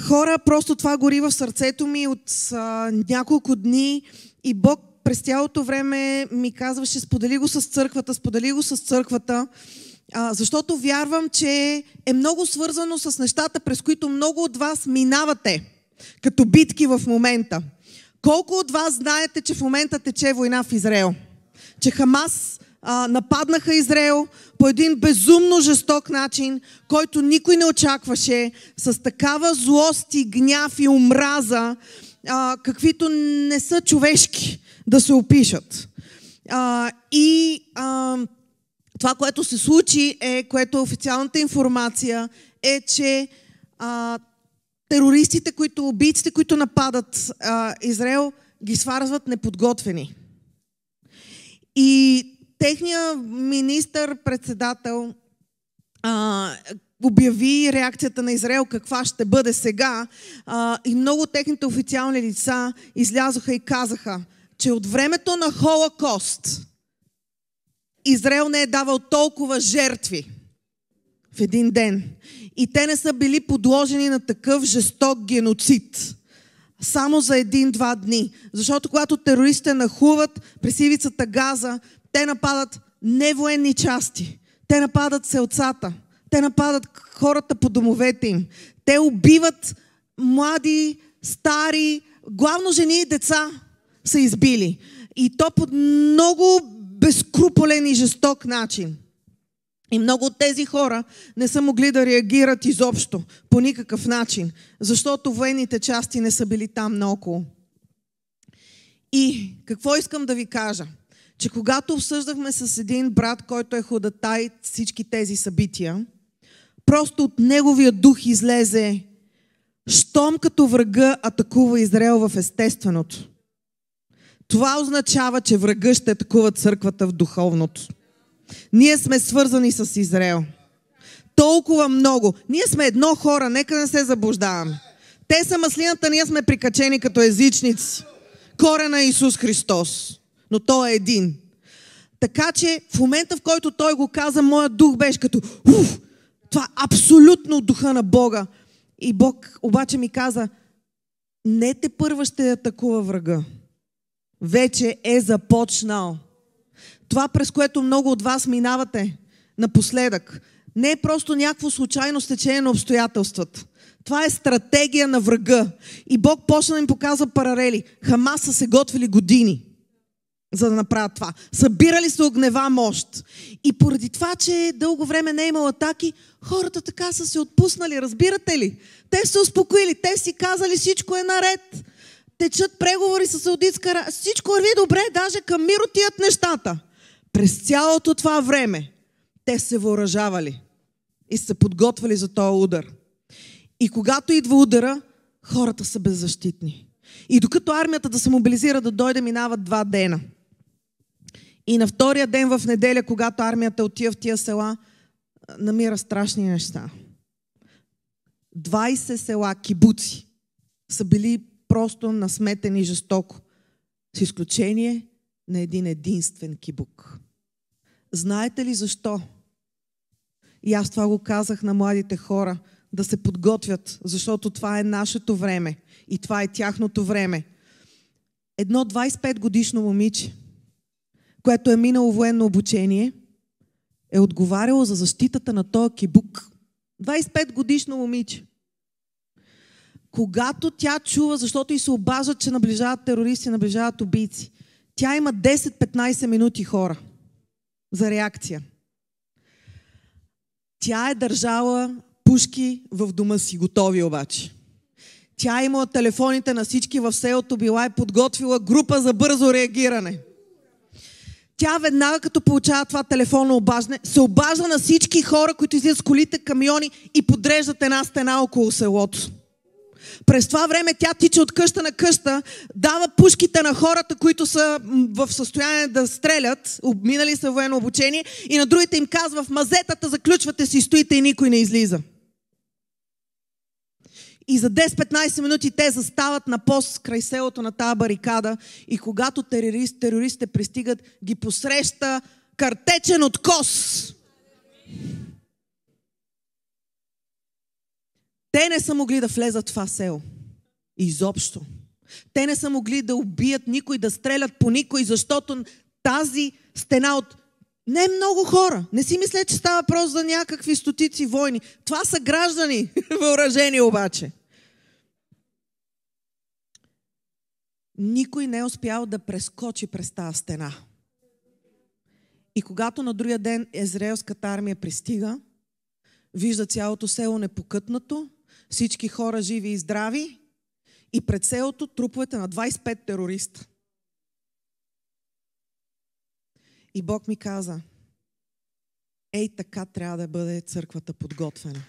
Хора, просто това гори в сърцето ми от няколко дни и Бог през цялото време ми казваше: сподели го с църквата, защото вярвам, че е много свързано с нещата, през които много от вас минавате като битки в момента. Колко от вас знаете, че в момента тече война в Израел? Че Хамас нападнаха Израел по един безумно жесток начин, който никой не очакваше, с такава злост и гняв и омраза, каквито не са човешки да се опишат. Това, което се случи, което е официалната информация, е, че терористите, убийците, които нападат Израел, ги сварзват неподготвени. И техният министър-председател обяви реакцията на Израел каква ще бъде сега, и много от техните официални лица излязоха и казаха, че от времето на Холокост Израел не е давал толкова жертви в един ден. И те не са били подложени на такъв жесток геноцид само за 1-2 дни. Защото когато терористите нахлуват през ивицата Газа, те нападат не военни части. Те нападат селцата. Те нападат хората по домовете им. Те убиват млади, стари, главно жени и деца са избили. И то по много безкруполен и жесток начин. И много от тези хора не са могли да реагират изобщо по никакъв начин, защото военните части не са били там наоколо. И какво искам да ви кажа? Че когато обсъждахме с един брат, който е ходатай всички тези събития, просто от неговия дух излезе: щом като врага атакува Израел в естественото, това означава, че врага ще атакува църквата в духовното. Ние сме свързани с Израел. Толкова много. Ние сме едно хора, нека не се заблуждаваме. Те са маслината, ние сме прикачени като езичници. Корена Исус Христос. Но Той е един. Така че в момента, в който Той го каза, моят дух беше като това абсолютно от духа на Бога. И Бог обаче ми каза: не тепърва ще атакува врага. Вече е започнал. Това, през което много от вас минавате напоследък, не е просто някакво случайно стечение на обстоятелствата. Това е стратегия на врага. И Бог почна да им показва паралели. Хамас са се готвили години, за да направят това. Събирали се огнева мощ. И поради това, че дълго време не е имало атаки, хората така са се отпуснали. Разбирате ли? Те са успокоили. Те си казали: всичко е наред. Течат преговори с Саудитска Арабия. Всичко върви добре, даже към мир отиват нещата. През цялото това време те се въоръжавали и се подготвили за този удар. И когато идва удара, хората са беззащитни. И докато армията да се мобилизира да дойде, минават 2 дена. И на втория ден в неделя, когато армията отива в тия села, намира страшни неща. 20 села, кибуци, са били просто насметени жестоко, с изключение на един единствен кибук. Знаете ли защо? И аз това го казах на младите хора, да се подготвят, защото това е нашето време и това е тяхното време. Едно 25-годишно момиче, което е минало военно обучение, е отговаряло за защитата на този кибук. 25-годишно момиче. Когато тя чува, защото и се обаждат, че наближават терористи, наближават убийци, тя има 10-15 минути, хора, за реакция. Тя е държала пушки в дома си, готови обаче. Тя е имала телефоните на всички в селото, била е подготвила група за бързо реагиране. Тя веднага, като получава това телефонно обаждане, се обажда на всички хора, които излизат с колите, камиони и подреждат една стена около селото. През това време тя тича от къща на къща, дава пушките на хората, които са в състояние да стрелят, минали са военно обучение, и на другите им казва: в мазетата заключвате си, стоите и никой не излиза. И за 10-15 минути те застават на пост край селото на тази барикада и когато терористите пристигат, ги посреща картечен откос. Те не са могли да влезат в това село. Изобщо. Те не са могли да убият никой, да стрелят по никой, защото тази стена от не много хора. Не си мисля, че става въпрос за някакви стотици войни. Това са граждани, въоръжени обаче. Никой не е успял да прескочи през тази стена. И когато на другия ден израелската армия пристига, вижда цялото село непокътнато, всички хора живи и здрави и пред селото труповете на 25 терориста. И Бог ми каза, ей така трябва да бъде църквата подготвена.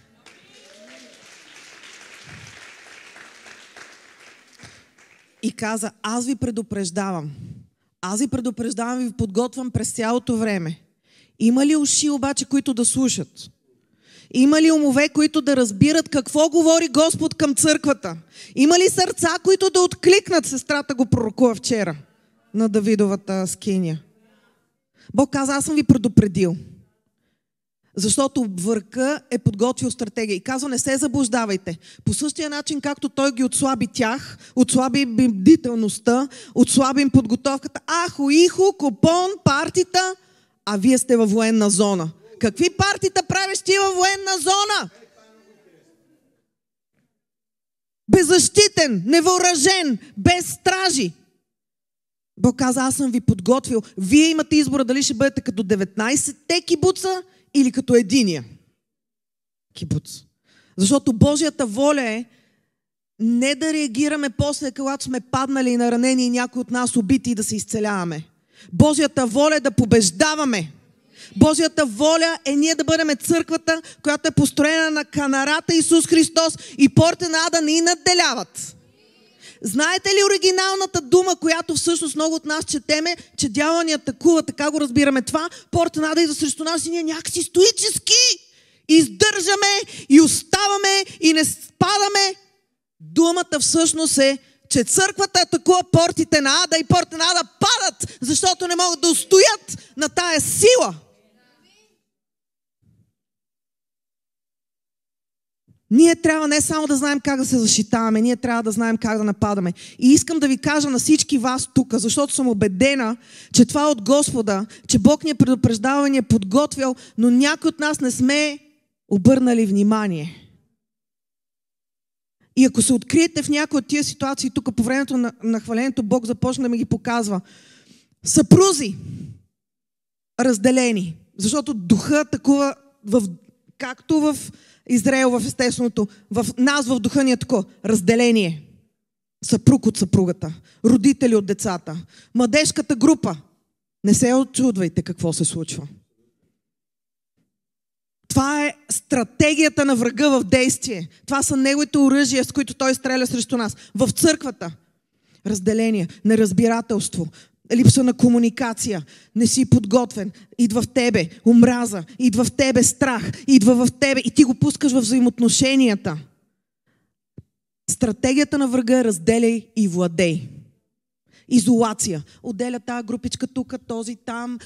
И каза, аз ви предупреждавам и ви подготвям през цялото време. Има ли уши обаче, които да слушат? Има ли умове, които да разбират какво говори Господ към църквата? Има ли сърца, които да откликнат? Сестрата го пророкува вчера на Давидовата скиня. Бог каза, аз съм ви предупредил. Защото върха е подготвил стратегия. И казва, не се заблуждавайте. По същия начин, както той ги отслаби тях, отслаби им бдителността, отслаби им подготовката. Ахо, ихо, купон, партита, а вие сте във военна зона. Какви партита правиш ти във военна зона? Беззащитен, невъоръжен, без стражи. Бог каза, аз съм ви подготвил. Вие имате избора дали ще бъдете като 19-те кибуца или като единия кибуц. Защото Божията воля е не да реагираме после, когато сме паднали и наранени и някой от нас убити и да се изцеляваме. Божията воля е да побеждаваме. Божията воля е ние да бъдем църквата, която е построена на канарата Исус Христос и порта на ада не ни надделяват. Знаете ли оригиналната дума, която всъщност много от нас четеме, че дявола ни атакува, така го разбираме това, порта на ада идва срещу нас и ние някакси стоически издържаме и оставаме и не спадаме. Думата всъщност е, че църквата атакува портите на ада и портите на ада падат, защото не могат да устоят на тая сила. Ние трябва не само да знаем как да се защитаваме, ние трябва да знаем как да нападаме. И искам да ви кажа на всички вас тук, защото съм убедена, че това е от Господа, че Бог ни е предупреждавал и ни е подготвял, но някой от нас не сме обърнали внимание. И ако се откриете в някои от тия ситуации, тук по времето на хвалението, Бог започна да ми ги показва. Съпрузи, разделени, защото духа атакува както в Израел в естественото, в нас в духа ни е такова разделение. Съпруг от съпругата, родители от децата, младежката група. Не се очудвайте какво се случва. Това е стратегията на врага в действие. Това са неговите оръжия, с които той стреля срещу нас. В църквата разделение, неразбирателство, липса на комуникация, не си подготвен, идва в тебе омраза, идва в тебе страх, идва в тебе и ти го пускаш в взаимоотношенията. Стратегията на врага е разделяй и владей. Изолация. Отделя тази групичка тук, този там,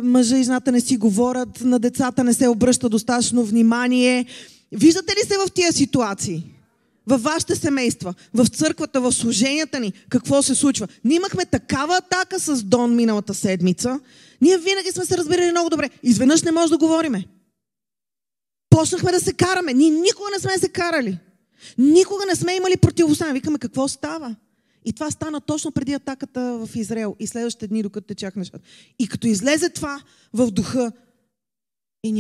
мъжа и жената не си говорят, на децата не се обръща достатъчно внимание. Виждате ли се в тия ситуации? Във вашите семейства, в църквата, в служенията ни, какво се случва? Ние имахме такава атака с Дон миналата седмица. Ние винаги сме се разбирали много добре. Изведнъж не може да говориме. Почнахме да се караме. Ние никога не сме се карали. Никога не сме имали противостояние. Викаме, какво става? И това стана точно преди атаката в Израел и следващите дни, докато течах нещата. И като излезе това в духа, и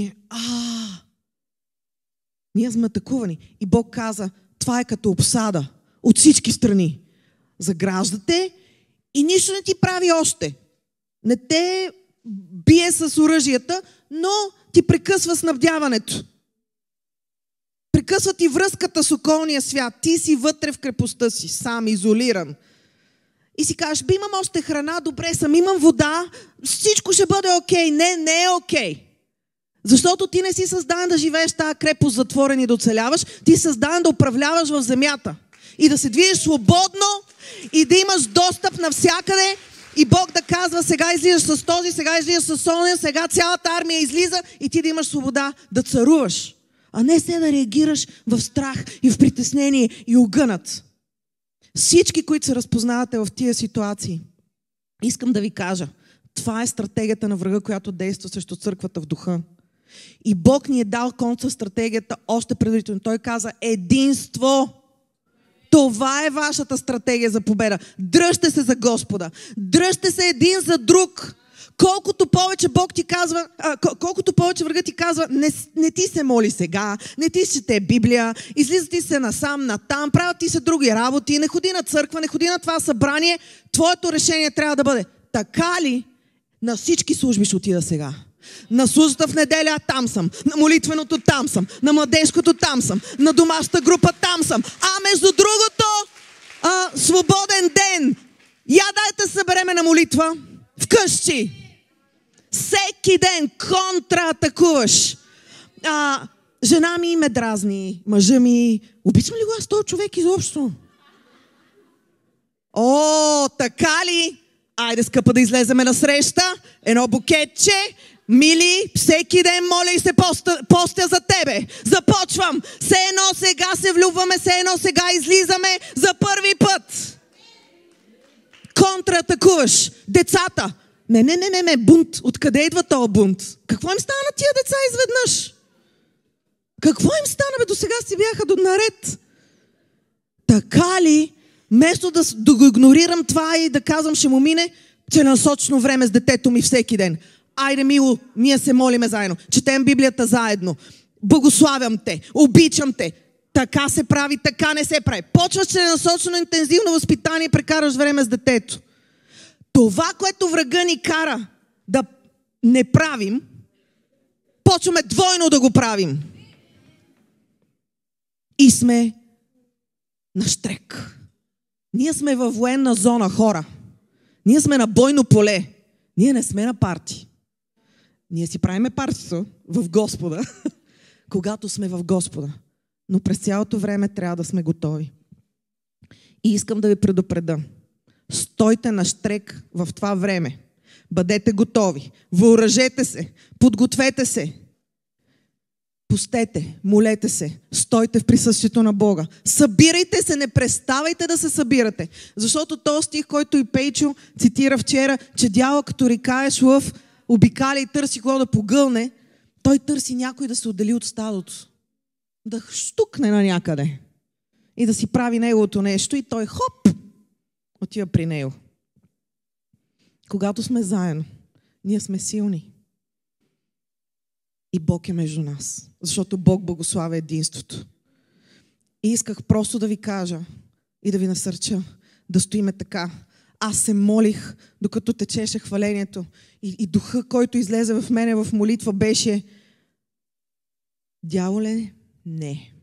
ние сме атакувани. И Бог каза, това е като обсада от всички страни. Заграждате и нищо не ти прави още. Не те бие с оръжията, но ти прекъсва снабдяването. Прекъсва ти връзката с околния свят. Ти си вътре в крепостта си, сам, изолиран. И си кажеш, имам още храна, добре съм, имам вода, всичко ще бъде окей. Не е окей. Защото ти не си създаден да живееш в тази крепост затворен и да оцеляваш. Ти си създаден да управляваш в земята. И да се движиш свободно и да имаш достъп навсякъде. И Бог да казва, сега излизаш с този, сега излизаш с оня, сега цялата армия излиза и ти да имаш свобода да царуваш. а не се да реагираш в страх и в притеснение и огънат. Всички, които се разпознавате в тия ситуации, искам да ви кажа, това е стратегията на врага, която действа срещу църквата в духа. И Бог ни е дал контрстратегията още предварително. Той каза единство. Това е вашата стратегия за победа. Дръжте се за Господа. Дръжте се един за друг. Колкото повече Бог ти казва, колкото повече врага ти казва, не ти се моли сега, не ти чете Библия, излиза ти се насам, натам, правят ти се други работи, не ходи на църква, не ходи на това събрание, твоето решение трябва да бъде. Така ли? На всички служби ще отида сега. На службата в неделя там съм, на молитвеното там съм, на младежкото там съм, на домашната група там съм. А между другото, свободен ден. Я дайте събереме на молитва вкъщи. Всеки ден контратакуваш. Жена ми ме дразни, мъжа ми. Обичам ли го аз този човек изобщо? О, така ли? Айде, скъпа, да излеземе на среща. Едно букетче. Мили, всеки ден моля и се постя за тебе. Започвам. Все едно сега се влюбваме, все едно сега излизаме за първи път. Контратакуваш. Децата. Не, бунт. Откъде идва този бунт? Какво им стана на тия деца изведнъж? Какво им стана, бе? До сега си бяха наред. Така ли? Вместо да го игнорирам това и да казвам, ще му мине, че насочно време с детето ми всеки ден. Айде, мило, ние се молиме заедно. Четем Библията заедно. Благославям те. Обичам те. Така се прави, така не се прави. Почваш целенасочено интензивно възпитание и прекараш време с детето. Това, което врага ни кара да не правим, почваме двойно да го правим. И сме на щрек. Ние сме във военна зона, хора. Ние сме на бойно поле. Ние не сме на парти. Ние си правиме партито в Господа, когато сме в Господа. Но през цялото време трябва да сме готови. И искам да ви предупредя. Стойте на щрек в това време. Бъдете готови. Въоръжете се. Подгответе се. Пустете, молете се, стойте в присъствието на Бога. Събирайте се, не преставайте да се събирате. Защото този стих, който и Пейчо цитира вчера, че дявол като рикаеш лъв, обикаля и търси кого да погълне, той търси някой да се отдели от стадото. Да щукне на някъде. И да си прави неговото нещо и той хоп, отива при него. Когато сме заедно, ние сме силни. И Бог е между нас. Защото Бог благославя единството. И исках просто да ви кажа и да ви насърча да стоиме така. Аз се молих, докато течеше хвалението. И духа, който излезе в мене в молитва, беше: дяволе, не.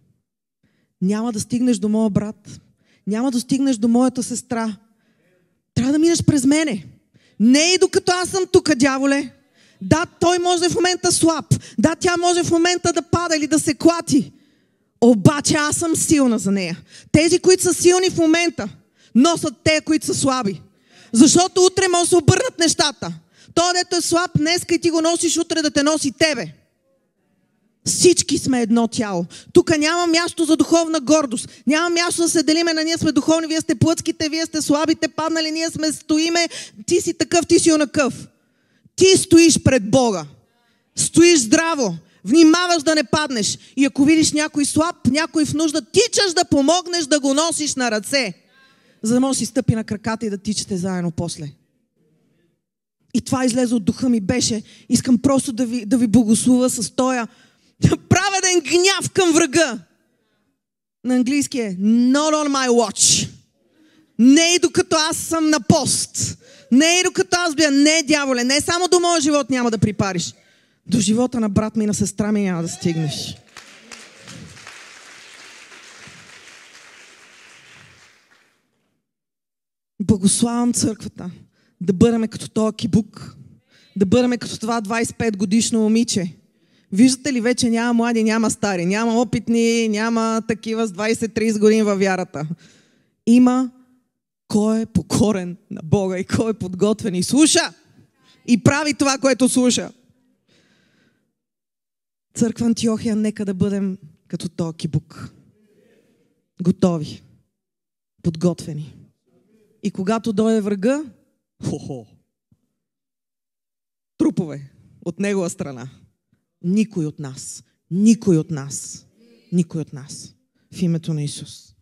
Няма да стигнеш до моя брат. Няма да стигнеш до моята сестра. Трябва да минеш през мене. Не и докато аз съм тук, дяволе. Да, той може в момента слаб. Да, тя може в момента да пада или да се клати. Обаче аз съм силна за нея. Тези, които са силни в момента, носят те, които са слаби. Защото утре може да се обърнат нещата. Той, дето е слаб днеска и ти го носиш, утре да те носи тебе. Всички сме едно тяло. Тук няма място за духовна гордост. Няма място да се делиме на ние сме духовни, вие сте плътските, вие сте слабите, паднали, ние сме стоиме, ти си такъв, ти си онакъв. Ти стоиш пред Бога. Стоиш здраво. Внимаваш да не паднеш. И ако видиш някой слаб, някой в нужда, тичаш да помогнеш да го носиш на ръце. За да може да си стъпи на краката и да тичате заедно после. И това излезе от духа ми беше. Искам просто да ви благословя с тоя праведен гняв към врага. На английски е not on my watch. Не и докато аз съм на пост. Не и докато аз бия. Не, дяволе, не само до моя живот няма да припариш. До живота на брат ми и на сестра ми няма да стигнеш. Благославям църквата да бъдем като този кибук. Да бъдем като това 25 годишно момиче. Виждате ли, вече няма млади, няма стари, няма опитни, няма такива с 20-30 години във вярата. Има кой е покорен на Бога и кой е подготвен и слуша. И прави това, което слуша. Църква Антиохия, нека да бъдем като този кибук. Готови. Подготвени. И когато дойде врага, трупове от негова страна. Никой от нас. В името на Исус.